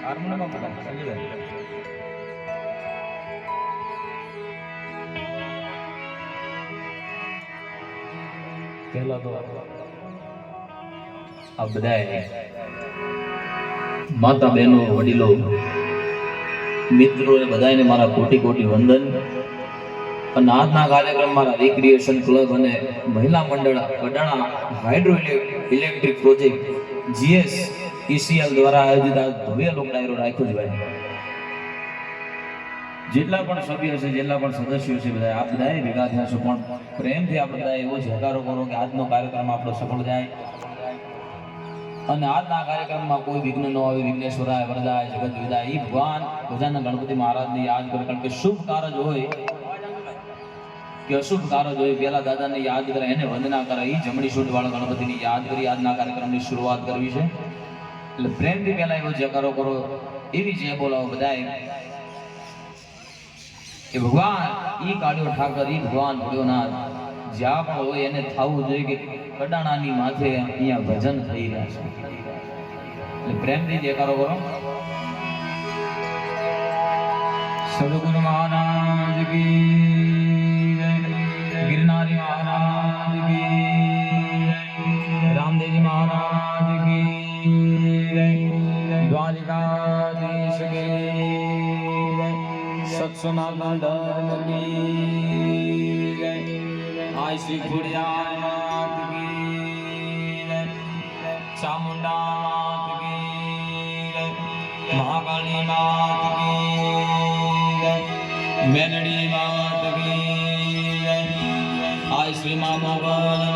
Harmonium માં સંગીત પહેલા તો આ બધા માતા બહેનો વડીલો મિત્રો એ બધાને મારા કોટી કોટી વંદન. અને આજના કાર્યક્રમ મારા રિક્રિએશન ક્લબ અને મહિલા મંડળ Kadana hydro electric project GSECL દ્વારા આયોજિત આ ભવ્ય લોક ડાયરો રાખ્યો છે ભાઈ. જેટલા પણ સભ્યો છે, જેટલા પણ સદસ્યો છે, બધા આપ બધાએ ભેગા થયા છો, પણ પ્રેમથી આપણે બધા એવો જયકારો કરો કે આજનો કાર્યક્રમ આપણો સફળ જાય અને આજના કાર્યક્રમમાં કોઈ વિઘ્ન ન આવે. વિઘ્નેશ્વરાય વરદાય જગત વિદાય ઈ ભગવાન ગજાનન ગણપતિ મહારાજને યાદ કરે. કારણ કે શુભ કાર્ય હોય કે અશુભ કાર્ય હોય, પેલા દાદાને યાદ કરે, એને વંદના કરે. ઈ જમણી શુદ્ધ વાળા ગણપતિની યાદ કરી આજના કાર્યક્રમની શરૂઆત કરવી છે. એટલે પ્રેમથી પહેલા એવો જયકારો કરો, એવી જય બોલાવો બધાએ કે ભગવાન ઈ કાળિયો ઠાકર, ઈ ભગવાન ભોળોનાથ જ્યાં પણ હોય એને થવું જોઈએ કે કડાણાની માથે અહીંયા ભજન થઈ રહ્યા છે. એટલે પ્રેમથી જયકારો કરો. સદગુરુ મહારાજ કી જય, ગિરનારી મહારાજ કી જય, રામદેવજી મહારાજ કી જય, દ્વારિકાધીશ કી જય, સત્સનાતન ધર્મ કી જય, આય શ્રી ખોડિયાર કી જય, ચામુંડા માત કી જય, મહાકાળી માત કી જય, મેલડી માત કી જય, આય શ્રી મા મોગલ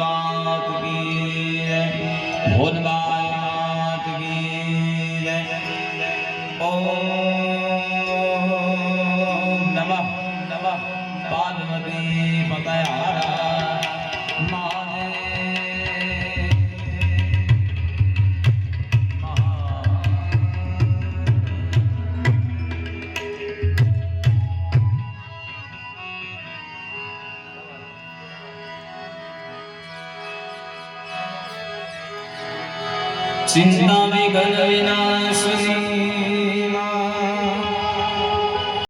માત કી જય, ભોનબાઈ માત કી જય. ઓમ નમઃ નમઃ પાર્વતી પતયા મહાદેવ. ચિંતા વિઘ્ન વિનાશની